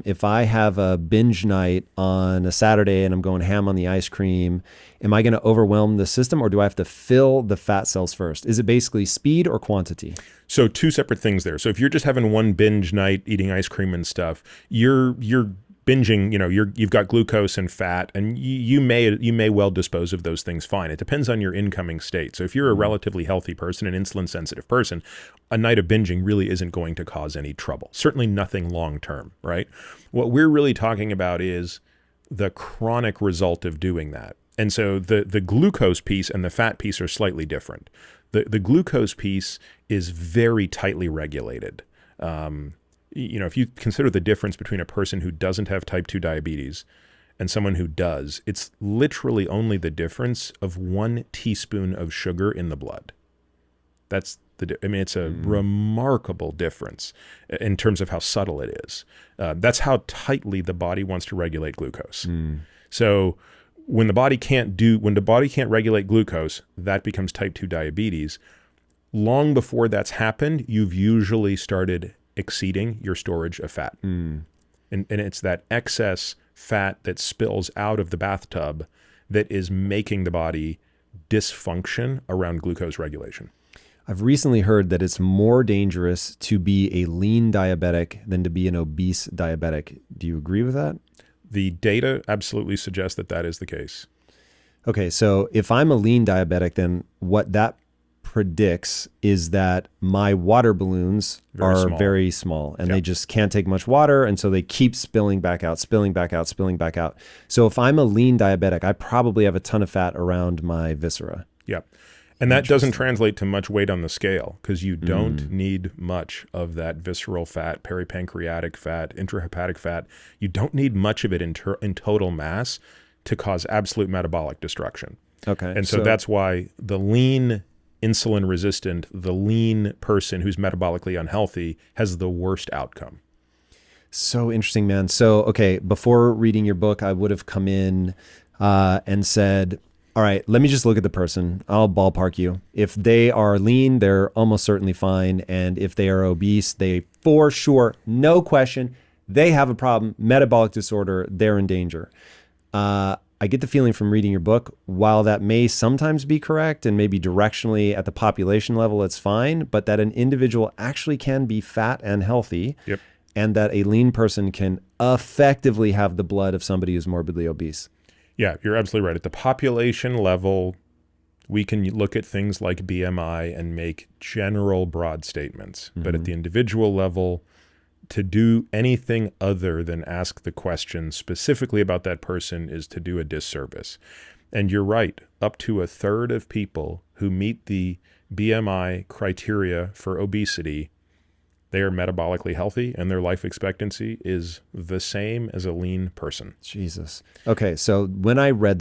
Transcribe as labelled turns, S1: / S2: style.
S1: If I have a binge night on a Saturday and I'm going ham on the ice cream, am I going to overwhelm the system, or do I have to fill the fat cells first? Is it basically speed or quantity?
S2: So two separate things there. So if you're just having one binge night eating ice cream and stuff, you're binging, you've got glucose and fat, and you may well dispose of those things fine. It depends on your incoming state. So if you're a relatively healthy person, an insulin sensitive person, a night of binging really isn't going to cause any trouble. Certainly nothing long term, right? What we're really talking about is the chronic result of doing that. And so the glucose piece and the fat piece are slightly different. The glucose piece is very tightly regulated. If you consider the difference between a person who doesn't have type 2 diabetes and someone who does, it's literally only the difference of 1 teaspoon of sugar in the blood. It's a remarkable difference in terms of how subtle it is. That's how tightly the body wants to regulate glucose. So when the body can't regulate glucose, that becomes type 2 diabetes. Long before that's happened, you've usually started exceeding your storage of fat. And it's that excess fat that spills out of the bathtub that is making the body dysfunction around glucose regulation.
S1: I've recently heard that it's more dangerous to be a lean diabetic than to be an obese diabetic. Do you agree with that?
S2: The data absolutely suggests that is the case.
S1: Okay, so if I'm a lean diabetic, then what that predicts is that my water balloons are very small, and they just can't take much water, and so they keep spilling back out, spilling back out, spilling back out. So if I'm a lean diabetic, I probably have a ton of fat around my viscera.
S2: Yeah. And that doesn't translate to much weight on the scale, because you don't need much of that visceral fat, peripancreatic fat, intrahepatic fat. You don't need much of it in total mass to cause absolute metabolic destruction.
S1: Okay.
S2: And so that's why the lean, insulin resistant, the lean person who's metabolically unhealthy has the worst outcome.
S1: So interesting, man. So, okay, before reading your book, I would have come in and said, all right, let me just look at the person. I'll ballpark you. If they are lean, they're almost certainly fine. And if they are obese, they for sure, no question, they have a problem, metabolic disorder, they're in danger. I get the feeling from reading your book, while that may sometimes be correct and maybe directionally at the population level, it's fine, but that an individual actually can be fat and healthy.
S2: Yep.
S1: And that a lean person can effectively have the blood of somebody who's morbidly obese.
S2: Yeah, you're absolutely right. At the population level, we can look at things like BMI and make general broad statements. But at the individual level, to do anything other than ask the question specifically about that person is to do a disservice. And you're right, up to a third of people who meet the BMI criteria for obesity, they are metabolically healthy and their life expectancy is the same as a lean person.
S1: Jesus. Okay, so when I read